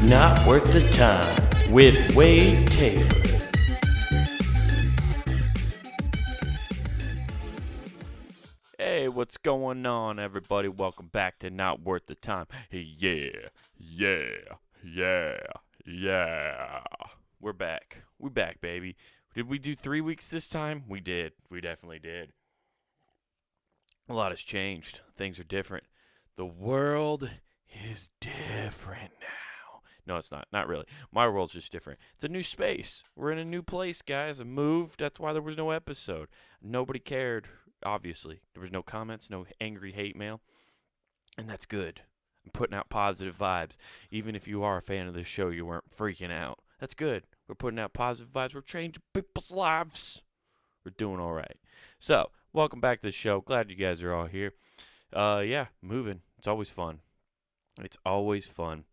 Not Worth the Time with Wade Taylor. Hey, what's going on, everybody? Welcome back to Not Worth the Time. Yeah. We're back. We're back, baby. Did we do 3 weeks this time? We did. We definitely did. A lot has changed. Things are different. The world is different now. No, it's not. Not really. My world's just different. It's a new space. We're in a new place, guys. I moved. That's why there was no episode. Nobody cared, obviously. There was no comments, no angry hate mail. And that's good. I'm putting out positive vibes. Even if you are a fan of this show, you weren't freaking out. That's good. We're putting out positive vibes. We're changing people's lives. We're doing all right. So, welcome back to the show. Glad you guys are all here. Moving. It's always fun. It's always fun.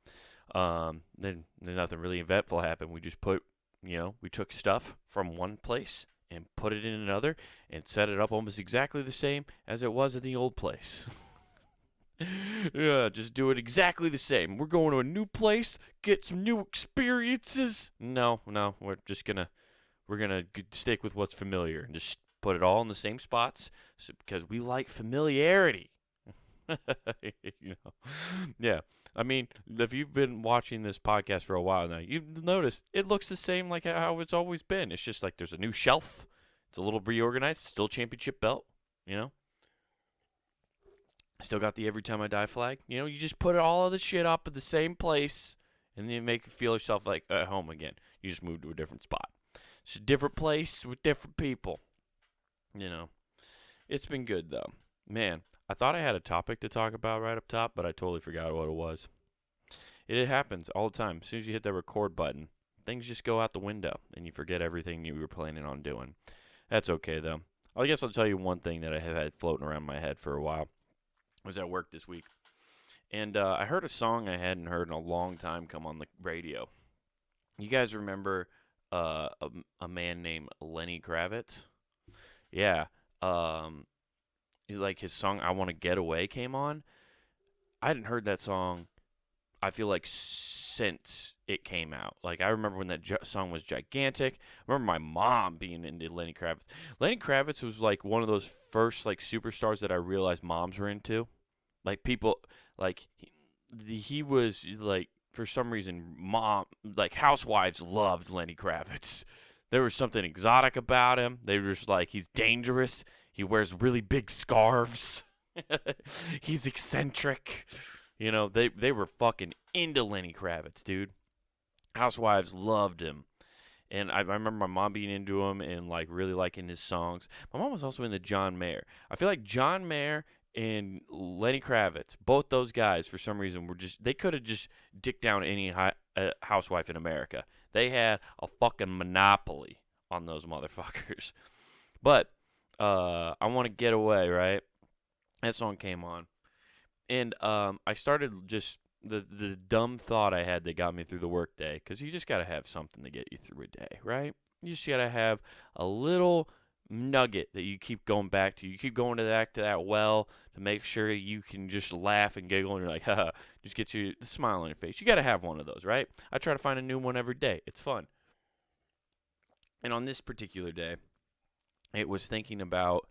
Then nothing really eventful happened. We just we took stuff from one place and put it in another and set it up almost exactly the same as it was in the old place. Yeah, just do it exactly the same. We're going to a new place, get some new experiences. No, we're gonna stick with what's familiar and just put it all in the same spots because we like familiarity. Yeah. I mean, if you've been watching this podcast for a while now, you've noticed it looks the same like how it's always been. It's just like there's a new shelf. It's a little reorganized. Still championship belt, Still got the Every Time I Die flag. You just put all of the shit up at the same place, and then you make you feel yourself like at home again. You just move to a different spot. It's a different place with different people. It's been good, though. Man, I thought I had a topic to talk about right up top, but I totally forgot what it was. It happens all the time. As soon as you hit that record button, things just go out the window, and you forget everything you were planning on doing. That's okay, though. I guess I'll tell you one thing that I have had floating around my head for a while. I was at work this week, and I heard a song I hadn't heard in a long time come on the radio. You guys remember a man named Lenny Kravitz? Yeah. Like his song "I Want to Get Away" came on. I hadn't heard that song, I feel like, since it came out. Like, I remember when that song was gigantic. I remember my mom being into Lenny Kravitz. Lenny Kravitz was like one of those first like superstars that I realized moms were into. Like, people, like, he was like, for some reason, housewives loved Lenny Kravitz. There was something exotic about him. They were just like, he's dangerous. He wears really big scarves. He's eccentric. They were fucking into Lenny Kravitz, dude. Housewives loved him. And I remember my mom being into him and like really liking his songs. My mom was also into John Mayer. I feel like John Mayer and Lenny Kravitz, both those guys, for some reason, they could have just dicked down any housewife in America. They had a fucking monopoly on those motherfuckers. But I Want to Get Away, right? That song came on. And I started just the dumb thought I had that got me through the workday, because you just got to have something to get you through a day, right? You just got to have a little nugget that you keep going back to. You keep going back to that well to make sure you can just laugh and giggle, and you're like, haha, just get you the smile on your face. You got to have one of those, right? I try to find a new one every day. It's fun. And on this particular day, it was thinking about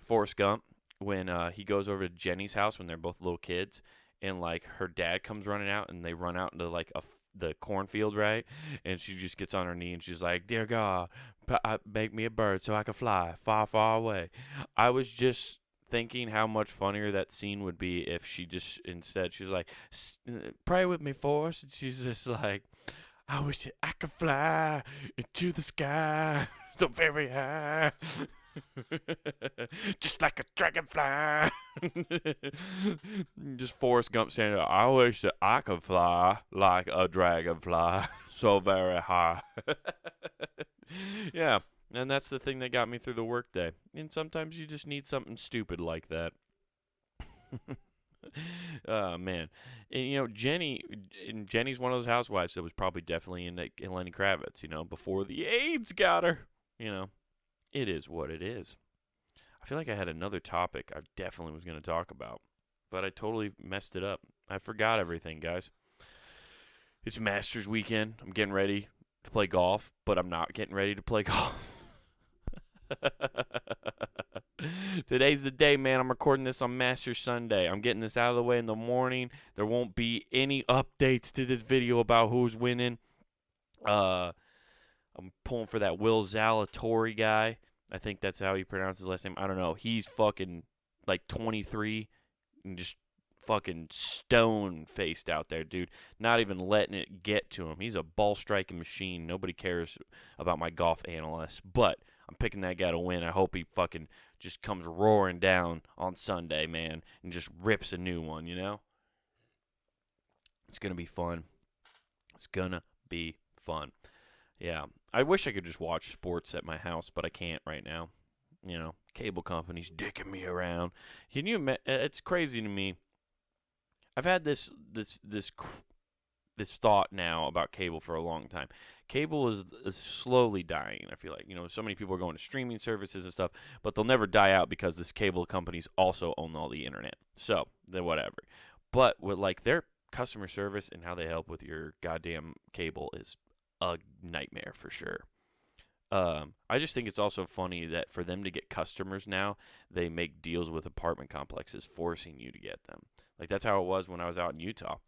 Forrest Gump when he goes over to Jenny's house when they're both little kids, and like her dad comes running out, and they run out into like the cornfield, right? And she just gets on her knee and she's like, "Dear God, make me a bird so I can fly far, far away." I was just thinking how much funnier that scene would be if she just instead she's like, "Pray with me, Forrest," and she's just like, "I wish I could fly into the sky so very high." Just like a dragonfly. Just Forrest Gump saying, "I wish that I could fly like a dragonfly so very high." Yeah, and that's the thing that got me through the workday. And sometimes you just need something stupid like that. Oh, man. And, Jenny's one of those housewives that was probably definitely in Lenny Kravitz, before the AIDS got her. It is what it is. I feel like I had another topic I definitely was going to talk about, but I totally messed it up. I forgot everything, guys. It's Masters weekend. I'm getting ready to play golf, but I'm not getting ready to play golf. Today's the day, man. I'm recording this on Masters Sunday. I'm getting this out of the way in the morning. There won't be any updates to this video about who's winning. I'm pulling for that Will Zalatori guy. I think that's how he pronounced his last name. I don't know. He's fucking like 23 and just fucking stone faced out there, dude. Not even letting it get to him. He's a ball striking machine. Nobody cares about my golf analyst, but I'm picking that guy to win. I hope he fucking just comes roaring down on Sunday, man, and just rips a new one, you know? It's going to be fun. It's going to be fun. Yeah. I wish I could just watch sports at my house, but I can't right now. You know, cable companies dicking me around. Can you? It's crazy to me. I've had this thought now about cable for a long time. Cable is slowly dying. I feel like, you know, so many people are going to streaming services and stuff, but they'll never die out because this cable companies also own all the internet. So then whatever. But with like their customer service and how they help with your goddamn cable is a nightmare for sure. I just think it's also funny that for them to get customers now, they make deals with apartment complexes forcing you to get them. Like that's how it was when I was out in Utah.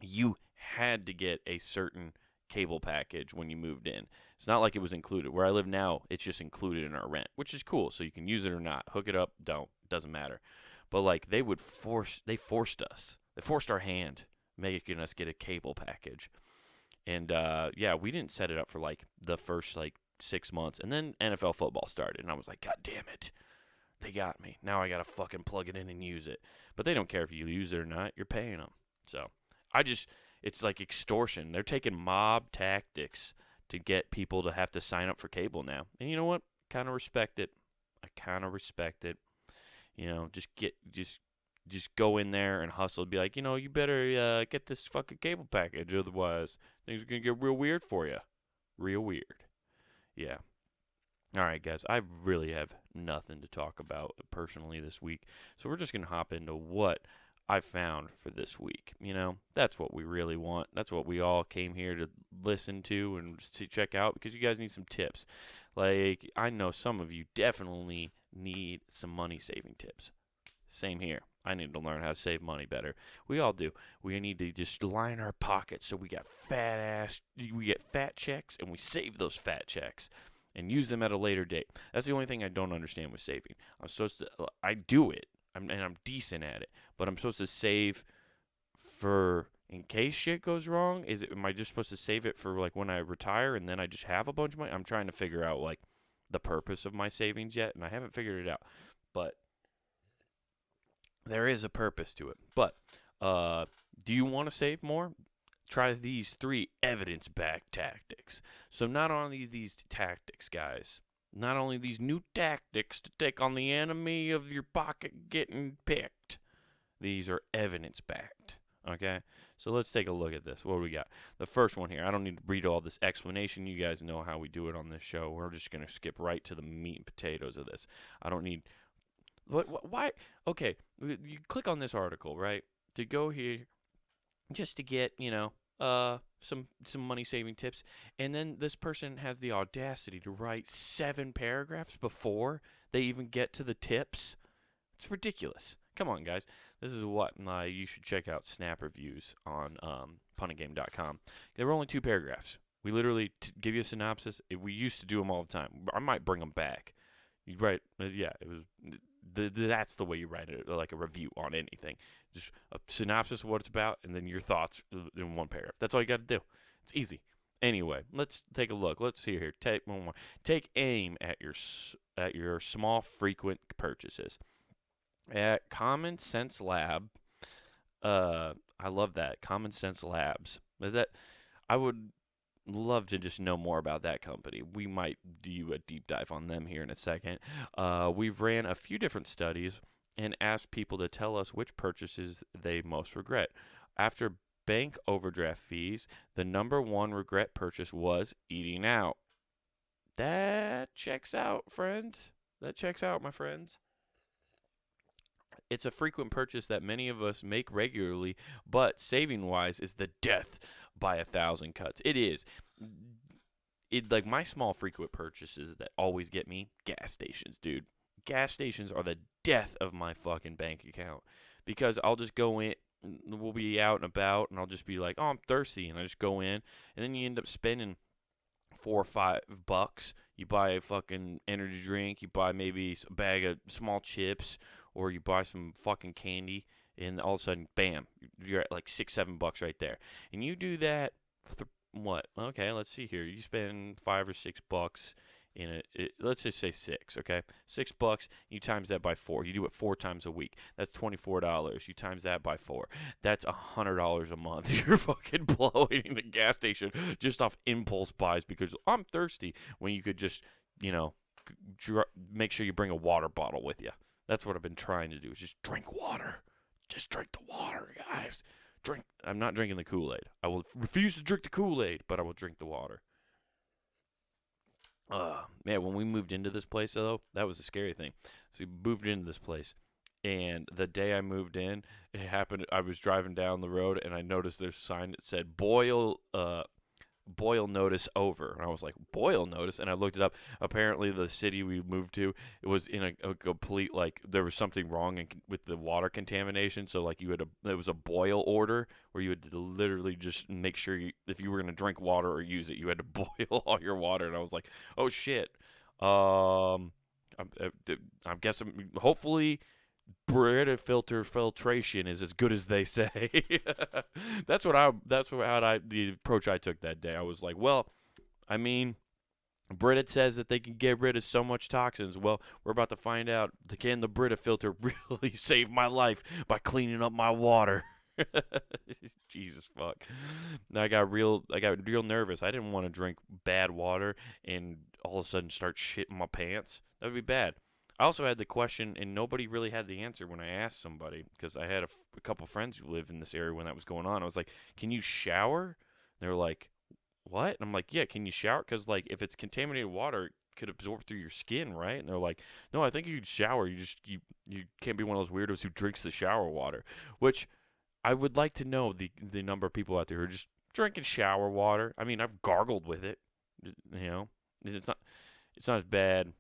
You had to get a certain cable package when you moved in. It's not like it was included. Where I live now, it's just included in our rent, which is cool. So you can use it or not. Hook it up, don't. Doesn't matter. But like they forced us. They forced our hand, making us get a cable package. And yeah, we didn't set it up for like the first like 6 months, and then NFL football started, and I was like, God damn it, they got me. Now I gotta fucking plug it in and use it. But they don't care if you use it or not. You're paying them. So it's like extortion. They're taking mob tactics to get people to have to sign up for cable now. And you know what? Kind of respect it. I kind of respect it. You know, just go in there and hustle. Be like, you know, you better get this fucking cable package, otherwise things are gonna get real weird for you. Real weird. Yeah. All right, guys. I really have nothing to talk about personally this week, so we're just gonna hop into what I found for this week. You know, that's what we really want. That's what we all came here to listen to and check out because you guys need some tips. Like, I know some of you definitely need some money saving tips. Same here. I need to learn how to save money better. We all do. We need to just line our pockets so we get fat checks and we save those fat checks and use them at a later date. That's the only thing I don't understand with saving. I do it, and I'm decent at it, but I'm supposed to save for in case shit goes wrong. Am I just supposed to save it for like when I retire and then I just have a bunch of money? I'm trying to figure out like the purpose of my savings yet, and I haven't figured it out. But there is a purpose to it. But do you want to save more? Try these 3 evidence-backed tactics. So not only these tactics, guys, not only these new tactics to take on the enemy of your pocket getting picked, these are evidence-backed. Okay? So let's take a look at this. What do we got? The first one here. I don't need to read all this explanation. You guys know how we do it on this show. We're just going to skip right to the meat and potatoes of this. I don't need... Why? Okay, you click on this article, right, to go here just to get, you know, some money saving tips, and then this person has the audacity to write 7 paragraphs before they even get to the tips. It's ridiculous. Come on, guys. This is what you should check out Snap reviews on puntingame.com. There were only 2 paragraphs. We literally give you a synopsis. We used to do them all the time. I might bring them back. You write, yeah, it was. That's the way you write it, like a review on anything. Just a synopsis of what it's about, and then your thoughts in 1 paragraph. That's all you got to do. It's easy. Anyway, let's take a look. Let's see here. Take one more. Take aim at your small, frequent purchases. At Common Sense Lab, I love that Common Sense Labs. I would love to just know more about that company. We might do a deep dive on them here in a second. We've ran a few different studies and asked people to tell us which purchases they most regret. After bank overdraft fees, the number 1 regret purchase was eating out. That checks out, friend. That checks out, my friends. It's a frequent purchase that many of us make regularly, but saving-wise is the death by 1,000 cuts. It is. It like my small frequent purchases that always get me gas stations, dude. Gas stations are the death of my fucking bank account because I'll just go in. We'll be out and about, and I'll just be like, "Oh, I'm thirsty," and I just go in, and then you end up spending $4 or $5. You buy a fucking energy drink, you buy maybe a bag of small chips, or you buy some fucking candy, and all of a sudden, bam, you're at like $6, $7 right there. And you do that for what? Okay, let's see here. You spend $5 or $6 in let's just say six, okay? $6, you times that by 4. You do it 4 times a week. That's $24. You times that by 4. That's $100 a month. You're fucking blowing the gas station just off impulse buys because I'm thirsty when you could just, you know, make sure you bring a water bottle with you. That's what I've been trying to do is just drink water. Just drink the water, guys. Drink. I'm not drinking the Kool-Aid. I will refuse to drink the Kool-Aid, but I will drink the water. Man, when we moved into this place, though, that was a scary thing. So we moved into this place, and the day I moved in, it happened. I was driving down the road, and I noticed there's a sign that said boil notice over. And I was like, boil notice? And I looked it up. Apparently, the city we moved to, it was in a complete, like, there was something wrong with the water contamination. So, like, it was a boil order where you had to literally just make sure if you were going to drink water or use it, you had to boil all your water. And I was like, oh, shit. I'm guessing, hopefully, Brita filtration is as good as they say. The approach I took that day. I was like, well, I mean, Brita says that they can get rid of so much toxins. Well, we're about to find out. Can the Brita filter really save my life by cleaning up my water? Jesus fuck. I got real nervous. I didn't want to drink bad water and all of a sudden start shitting my pants. That would be bad. I also had the question, and nobody really had the answer when I asked somebody, because I had a couple friends who live in this area when that was going on. I was like, can you shower? They were like, what? And I'm like, yeah, can you shower? Because, like, if it's contaminated water, it could absorb through your skin, right? And they're like, no, I think you could shower. You can't be one of those weirdos who drinks the shower water, which I would like to know the number of people out there who are just drinking shower water. I mean, I've gargled with it, you know. It's not as bad.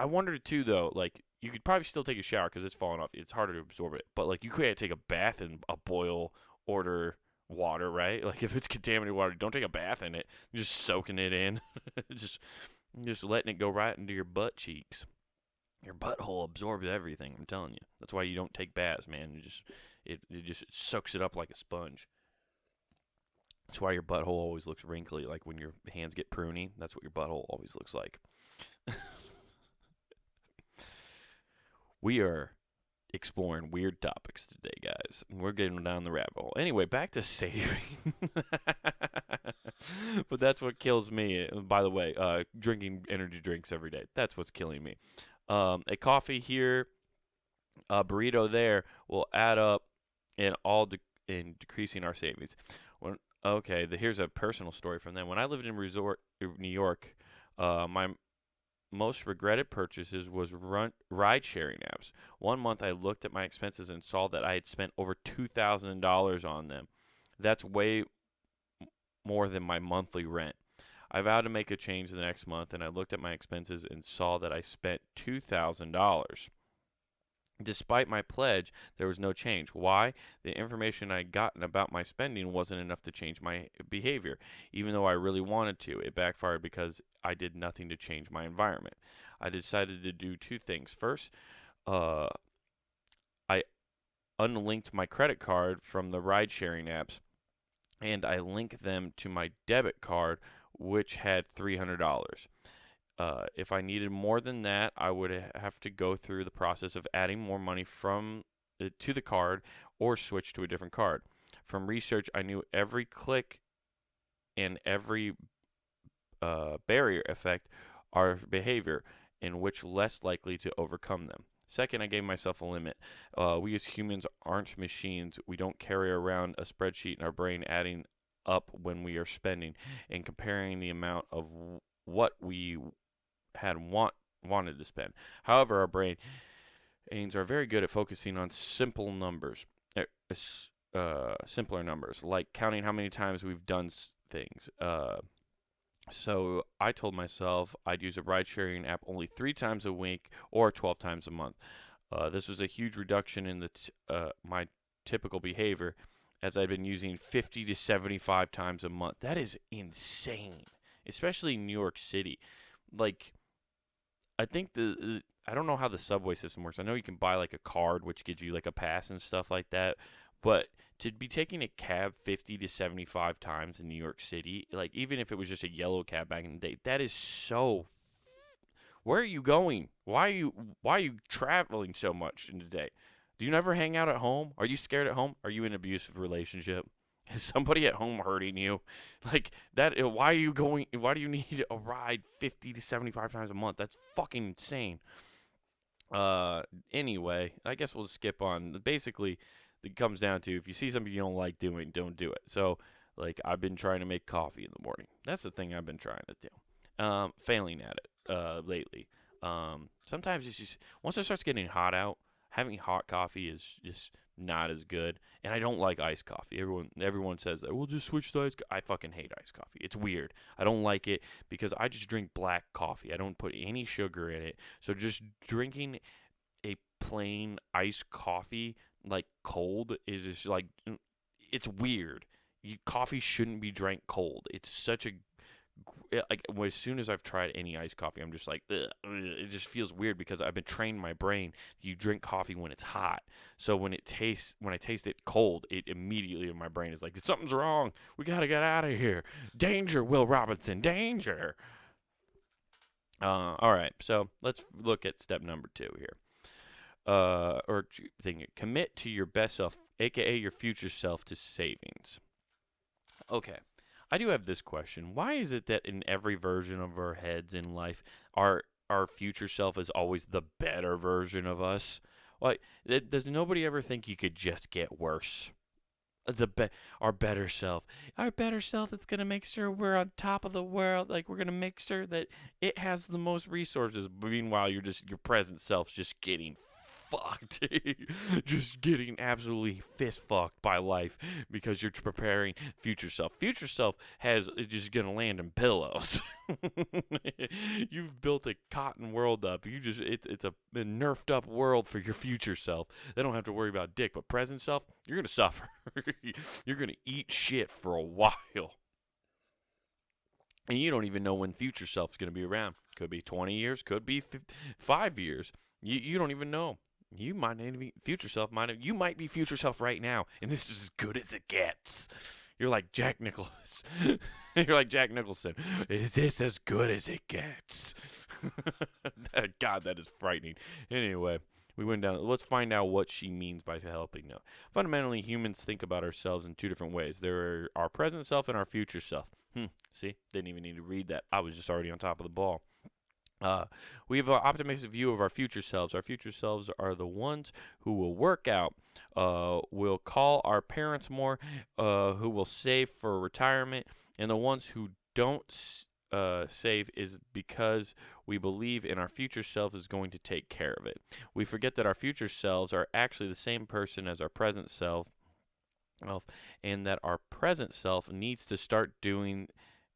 I wondered too, though. Like, you could probably still take a shower because it's falling off. It's harder to absorb it. But like, you can't take a bath in a boil order water, right? Like, if it's contaminated water, don't take a bath in it. You're just soaking it in, just letting it go right into your butt cheeks. Your butthole absorbs everything. I'm telling you. That's why you don't take baths, man. It just soaks it up like a sponge. That's why your butthole always looks wrinkly. Like when your hands get pruny, that's what your butthole always looks like. We are exploring weird topics today, guys. We're getting down the rabbit hole. Anyway, back to saving. But that's what kills me. By the way, drinking energy drinks every day. That's what's killing me. A coffee here, a burrito there will add up in decreasing our savings. Here's a personal story from them. When I lived in New York, my most regretted purchases was ride-sharing apps. One month I looked at my expenses and saw that I had spent over $2,000 on them. That's way more than my monthly rent. I vowed to make a change the next month, and I looked at my expenses and saw that I spent $2,000. Despite my pledge, there was no change. Why? The information I'd gotten about my spending wasn't enough to change my behavior. Even though I really wanted to, it backfired because I did nothing to change my environment. I decided to do two things. First, I unlinked my credit card from the ride-sharing apps, and I linked them to my debit card, which had $300. If I needed more than that, I would have to go through the process of adding more money to the card or switch to a different card. From research, I knew every click and every barrier affect our behavior, in which less likely to overcome them. Second, I gave myself a limit. We as humans aren't machines. We don't carry around a spreadsheet in our brain adding up when we are spending and comparing the amount of what we wanted to spend. However, our brains are very good at focusing on simple numbers. simpler numbers, like counting how many times we've done things. So I told myself I'd use a ride sharing app only 3 times a week or 12 times a month. This was a huge reduction in my typical behavior, as I've been using 50 to 75 times a month. That is insane, especially in New York City. Like, I think I don't know how the subway system works. I know you can buy like a card which gives you like a pass and stuff like that, but to be taking a cab 50 to 75 times in New York City, like even if it was just a yellow cab back in the day, that is so. Where are you going? Why are you traveling so much in the day? Do you never hang out at home? Are you scared at home? Are you in an abusive relationship? Is somebody at home hurting you? Like that, why are you going? Why do you need a ride 50 to 75 times a month? That's fucking insane. Uh, anyway, I guess we'll skip on. Basically, it comes down to if you see something you don't like doing, don't do it. So, like, I've been trying to make coffee in the morning. That's the thing I've been trying to do. Failing at it lately. Sometimes it's just once it starts getting hot out, having hot coffee is just not as good. And I don't like iced coffee. Everyone says that we'll just switch to iced. I fucking hate iced coffee. It's weird. I don't like it because I just drink black coffee. I don't put any sugar in it. So just drinking a plain iced coffee like cold is just like it's weird. Coffee shouldn't be drank cold. It's such a like as soon as I've tried any iced coffee, I'm just like, ugh, it just feels weird because I've been trained my brain. You drink coffee when it's hot, so when I taste it cold, it immediately in my brain is like, something's wrong. We gotta get out of here. Danger, Will Robinson, danger. All right, so let's look at step number 2 here. Or thing, commit to your best self, aka your future self, to savings. Okay. I do have this question. Why is it that in every version of our heads in life, our future self is always the better version of us? Like, does nobody ever think you could just get worse? Our better self, that's gonna make sure we're on top of the world. Like we're gonna make sure that it has the most resources. Meanwhile, your present self's just getting fucked, just getting absolutely fist fucked by life because you're preparing future self. Future self is just gonna land in pillows. You've built a cotton world up. It's a nerfed up world for your future self. They don't have to worry about dick, but present self, you're gonna suffer. You're gonna eat shit for a while. And you don't even know when future self's gonna be around. Could be 20 years, could be 5 years. You don't even know. You might not be future self. You might be future self right now, and this is as good as it gets. You're like Jack Nicklaus. You're like Jack Nicholson. Is this as good as it gets? God, that is frightening. Anyway, we went down. Let's find out what she means by helping. Now, fundamentally, humans think about ourselves in 2 different ways. There are our present self and our future self. See, didn't even need to read that. I was just already on top of the ball. We have an optimistic view of our future selves. Our future selves are the ones who will work out, will call our parents more, who will save for retirement, and the ones who don't save is because we believe in our future self is going to take care of it. We forget that our future selves are actually the same person as our present self, and that our present self needs to start doing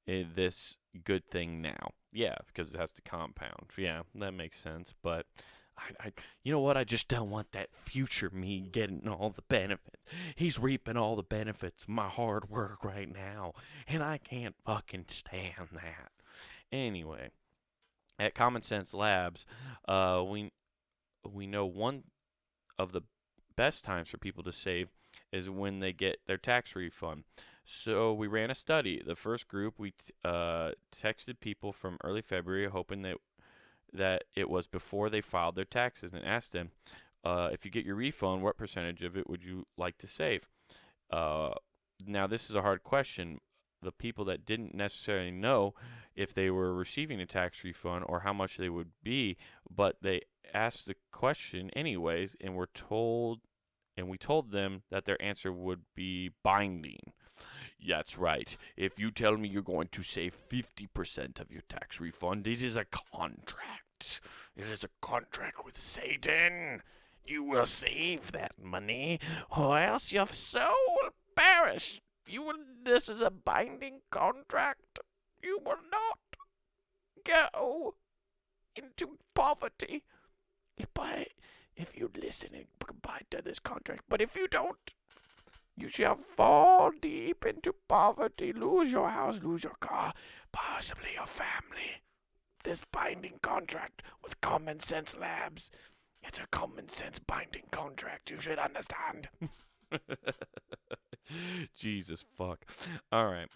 this good thing now. Yeah, because it has to compound. Yeah, that makes sense. But you know what? I just don't want that future me getting all the benefits. He's reaping all the benefits of my hard work right now, and I can't fucking stand that. Anyway, at Common Sense Labs, we know one of the best times for people to save is when they get their tax refund. So we ran a study. The first group, we texted people from early February, hoping that it was before they filed their taxes, and asked them, if you get your refund, what percentage of it would you like to save? Now, this is a hard question. The people that didn't necessarily know if they were receiving a tax refund or how much they would be, but they asked the question anyways, and we told them that their answer would be binding. That's right. If you tell me you're going to save 50% of your tax refund, this is a contract. It is a contract with Satan. You will save that money, or else your soul will perish. This is a binding contract. You will not go into poverty if you listen and abide to this contract. But if you don't, you shall fall deep into poverty, lose your house, lose your car, possibly your family. This binding contract with Common Sense Labs. It's a common sense binding contract. You should understand. Jesus fuck. All right.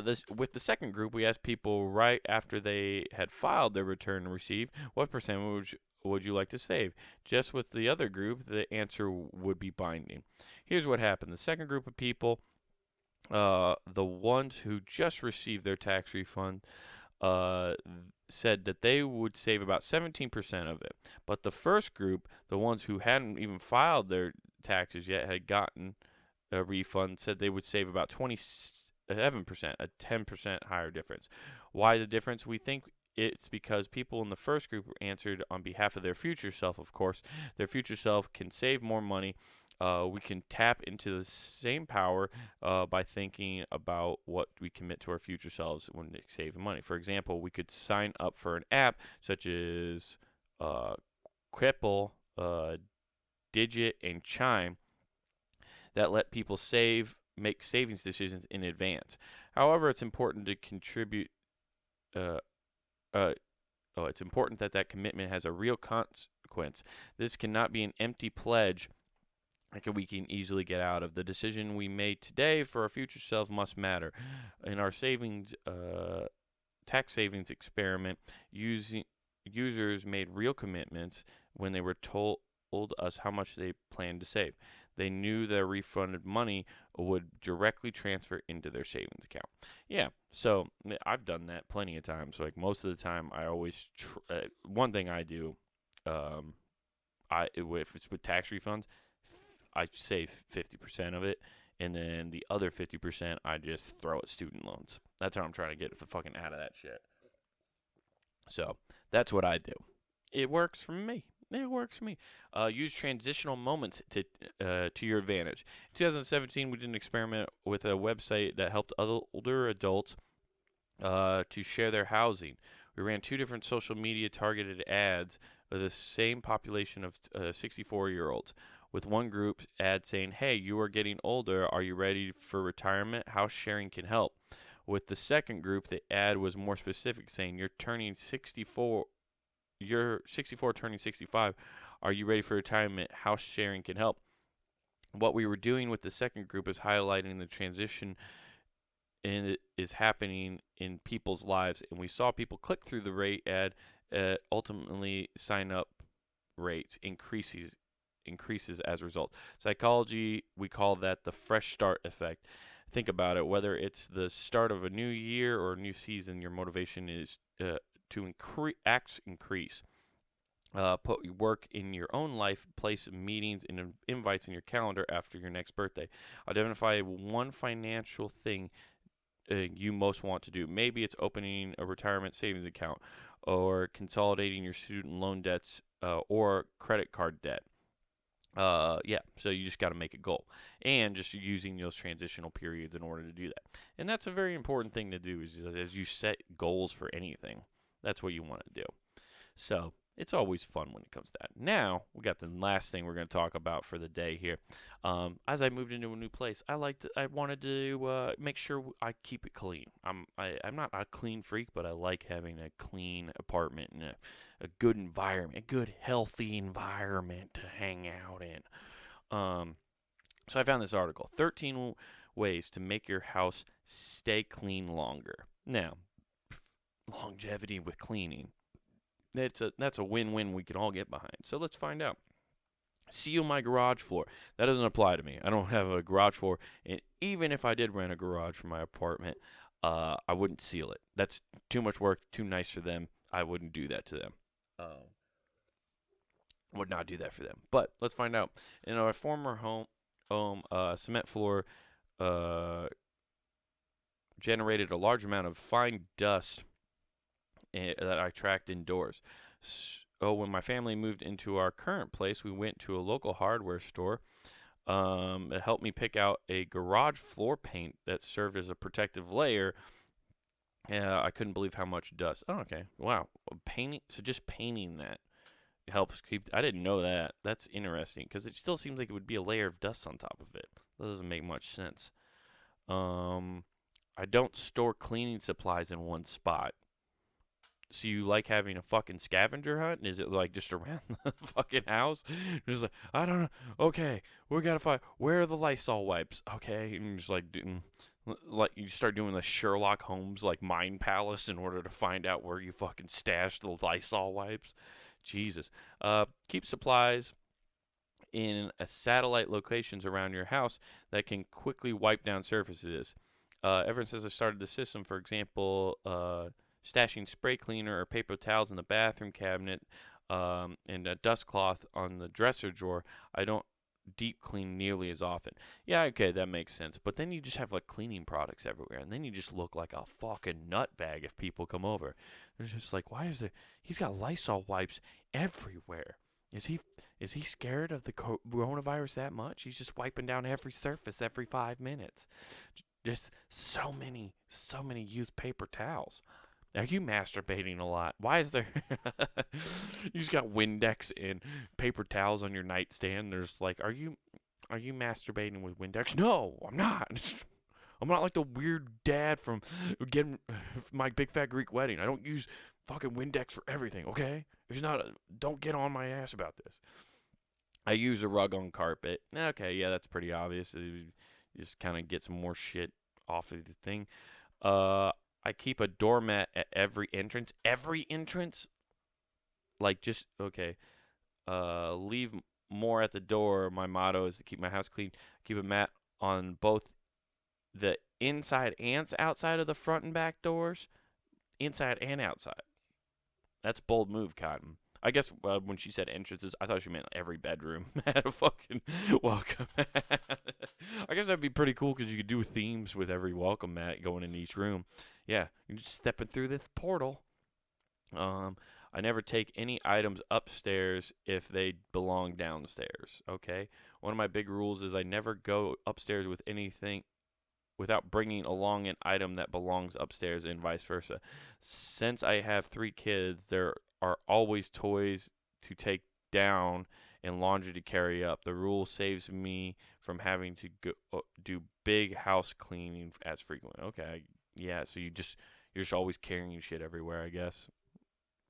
This with the second group, we asked people right after they had filed their return to receive, what percentage would you like to save? Just with the other group, the answer would be binding. Here's what happened. The second group of people, the ones who just received their tax refund, said that they would save about 17% of it. But the first group, the ones who hadn't even filed their taxes yet, had gotten a refund, said they would save about 27%, a 10% higher difference. Why the difference? We think it's because people in the first group answered on behalf of their future self, of course. Their future self can save more money. We can tap into the same power by thinking about what we commit to our future selves when saving money. For example, we could sign up for an app such as Cripple, Digit, and Chime that let people make savings decisions in advance. However, it's important to contribute. It's important that commitment has a real consequence. This cannot be an empty pledge like we can easily get out of. The decision we made today for our future self must matter. In our tax savings experiment, users made real commitments when they were told us how much they planned to save. They knew their refunded money would directly transfer into their savings account. Yeah, so I've done that plenty of times. Like most of the time, I always one thing I do, if it's with tax refunds, I save 50% of it, and then the other 50% I just throw at student loans. That's how I'm trying to get fucking out of that shit. So that's what I do. It works for me. It works for me. Use transitional moments to your advantage. In 2017, we did an experiment with a website that helped older adults to share their housing. We ran 2 different social media targeted ads with the same population of 64-year-olds. With one group ad saying, "Hey, you are getting older. Are you ready for retirement? House sharing can help." With the second group, the ad was more specific, saying, "You're turning 64. You're 64, turning 65. Are you ready for retirement? House sharing can help." What we were doing with the second group is highlighting the transition and it is happening in people's lives, and we saw people click through the rate ad. Ultimately, sign up rates increases as a result. Psychology, we call that the fresh start effect. Think about it. Whether it's the start of a new year or a new season, your motivation is to increase. Put work in your own life, place meetings and invites in your calendar after your next birthday. Identify one financial thing you most want to do. Maybe it's opening a retirement savings account or consolidating your student loan debts or credit card debt. Yeah, so you just got to make a goal and just using those transitional periods in order to do that. And that's a very important thing to do is as you set goals for anything, that's what you want to do. So it's always fun when it comes to that. Now we got the last thing we're going to talk about for the day here. As I moved into a new place, I wanted to make sure I keep it clean. I'm not a clean freak, but I like having a clean apartment and a good environment, a good healthy environment to hang out in. So I found this article: 13 ways to make your house stay clean longer. Now, longevity with cleaning. That's a win-win we can all get behind. So let's find out. Seal my garage floor. That doesn't apply to me. I don't have a garage floor, and even if I did rent a garage for my apartment, I wouldn't seal it. That's too much work, too nice for them. I wouldn't do that to them. Would not do that for them. But let's find out. In our former home, cement floor generated a large amount of fine dust that I tracked indoors. Oh, when my family moved into our current place, we went to a local hardware store. It helped me pick out a garage floor paint that served as a protective layer. I couldn't believe how much dust. Oh, okay. Wow. Painting. So just painting that helps keep. I didn't know that. That's interesting because it still seems like it would be a layer of dust on top of it. That doesn't make much sense. Um, I don't store cleaning supplies in one spot. So you like having a fucking scavenger hunt? Is it like just around the fucking house? It's like, I don't know. Okay, we gotta find where are the Lysol wipes. Okay, and you're just like doing, like you start doing the Sherlock Holmes like mind palace in order to find out where you fucking stashed the Lysol wipes. Jesus. Keep supplies in a satellite locations around your house that can quickly wipe down surfaces. Ever since I started the system, for example, stashing spray cleaner or paper towels in the bathroom cabinet and a dust cloth on the dresser drawer, I don't deep clean nearly as often. Yeah, okay, that makes sense. But then you just have like cleaning products everywhere, and then you just look like a fucking nutbag if people come over. They're just like, why is there? He's got Lysol wipes everywhere. Is he is he scared of the coronavirus that much? He's just wiping down every surface every 5 minutes. Just so many used paper towels. Are you masturbating a lot? Why is there? You just got Windex and paper towels on your nightstand. There's like, are you masturbating with Windex? No, I'm not. I'm not like the weird dad from getting my big fat Greek wedding. I don't use fucking Windex for everything. Okay, there's not. Don't get on my ass about this. I use a rug on carpet. Okay, yeah, that's pretty obvious. You just kind of get some more shit off of the thing. Uh, I keep a doormat at every entrance. Every entrance, like just okay. Leave more at the door. My motto is to keep my house clean. Keep a mat on both the inside and outside of the front and back doors, inside and outside. That's a bold move, Cotton. I guess when she said entrances, I thought she meant every bedroom had a fucking welcome mat. I guess that'd be pretty cool because you could do themes with every welcome mat going in each room. Yeah, you're just stepping through this portal. Um, I never take any items upstairs if they belong downstairs. Okay. One of my big rules is I never go upstairs with anything without bringing along an item that belongs upstairs and vice versa. Since I have 3 kids, there are always toys to take down and laundry to carry up. The rule saves me from having to do big house cleaning as frequently. Okay, yeah, so you're just always carrying shit everywhere, I guess.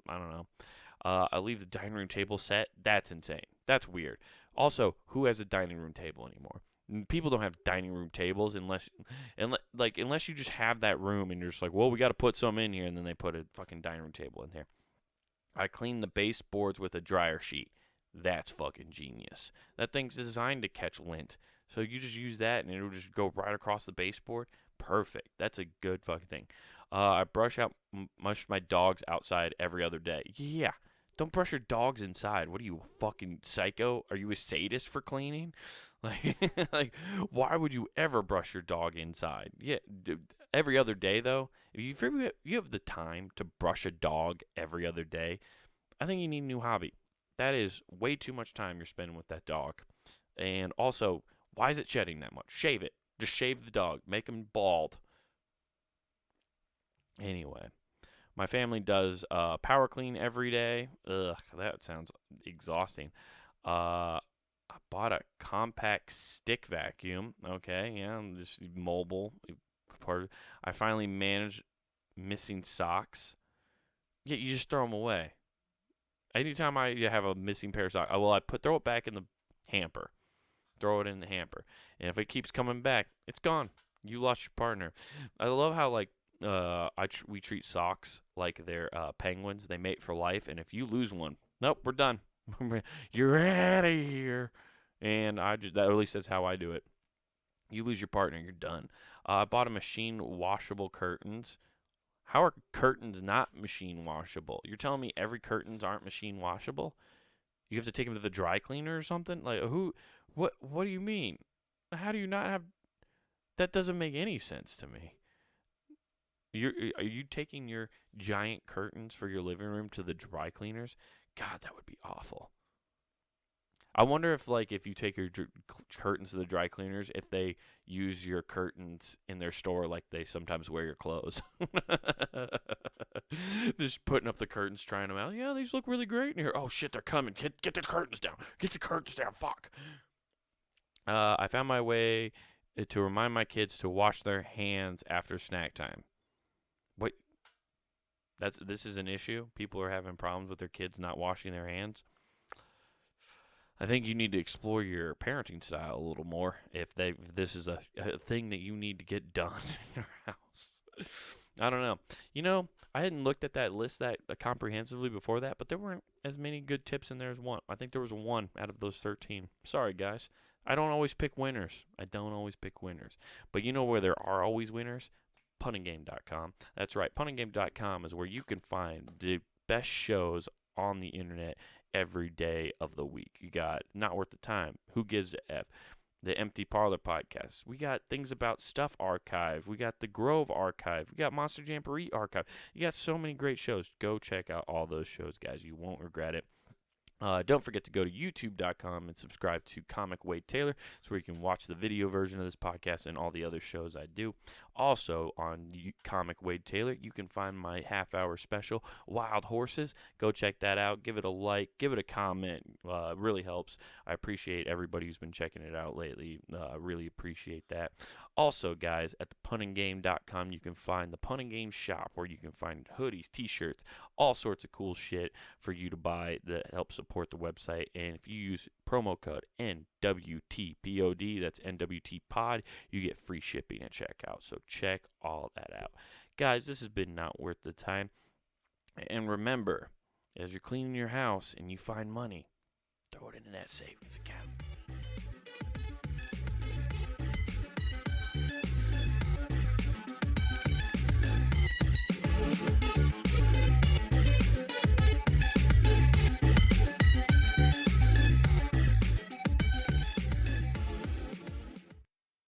I don't know. I leave the dining room table set. That's insane. That's weird. Also, who has a dining room table anymore? People don't have dining room tables unless you just have that room and you're just like, well, we got to put some in here, and then they put a fucking dining room table in there. I clean the baseboards with a dryer sheet. That's fucking genius. That thing's designed to catch lint, so you just use that and it'll just go right across the baseboard. Perfect. That's a good fucking thing. I brush out my dogs outside every other day. Yeah. Don't brush your dogs inside. What are you, a fucking psycho? Are you a sadist for cleaning? Like, like, why would you ever brush your dog inside? Yeah, every other day though. If you have the time to brush a dog every other day, I think you need a new hobby. That is way too much time you're spending with that dog. And also, why is it shedding that much? Shave it. Just shave the dog. Make him bald. Anyway, my family does power clean every day. Ugh, that sounds exhausting. I bought a compact stick vacuum. Okay, yeah, just mobile. Part. I finally managed missing socks. Yeah, you just throw them away. Anytime I have a missing pair of socks, I throw it back in the hamper. Throw it in the hamper, and if it keeps coming back, it's gone. You lost your partner. I love how like we treat socks like they're penguins. They mate for life, and if you lose one, nope, we're done. You're out of here. And that at least that's how I do it. You lose your partner, you're done. I bought a machine washable curtains. How are curtains not machine washable? You're telling me every curtains aren't machine washable? You have to take them to the dry cleaner or something? Like who? What do you mean? How do you not have? That doesn't make any sense to me. Are you taking your giant curtains for your living room to the dry cleaners? God, that would be awful. I wonder if like if you take your curtains to the dry cleaners, if they use your curtains in their store like they sometimes wear your clothes. Just putting up the curtains, trying them out. Yeah, these look really great in here. Oh shit, they're coming. Get the curtains down. Get the curtains down. Fuck. I found my way to remind my kids to wash their hands after snack time. Wait, this is an issue. People are having problems with their kids not washing their hands. I think you need to explore your parenting style a little more if this is a thing that you need to get done in your house. I don't know. I hadn't looked at that list that comprehensively before that, but there weren't as many good tips in there as one. I think there was one out of those 13. Sorry, guys. I don't always pick winners. I don't always pick winners. But you know where there are always winners? Punninggame.com. That's right. Punninggame.com is where you can find the best shows on the internet every day of the week. You got Not Worth the Time, Who Gives a F, the Empty Parlor podcast. We got Things About Stuff archive. We got the Grove archive. We got Monster Jamboree archive. You got so many great shows. Go check out all those shows, guys. You won't regret it. Don't forget to go to youtube.com and subscribe to Comic Wade Taylor. It's where you can watch the video version of this podcast and all the other shows I do. Also, on Comic Wade Taylor, you can find my half-hour special, Wild Horses. Go check that out. Give it a like. Give it a comment. It really helps. I appreciate everybody who's been checking it out lately. Really appreciate that. Also, guys, at thepunninggame.com, you can find the Punning Game shop where you can find hoodies, t-shirts, all sorts of cool shit for you to buy that helps support the website. And if you use promo code NWTPOD, that's NWT Pod, you get free shipping at checkout. So check all that out. Guys, this has been Not Worth the Time. And remember, as you're cleaning your house and you find money, throw it into that savings account.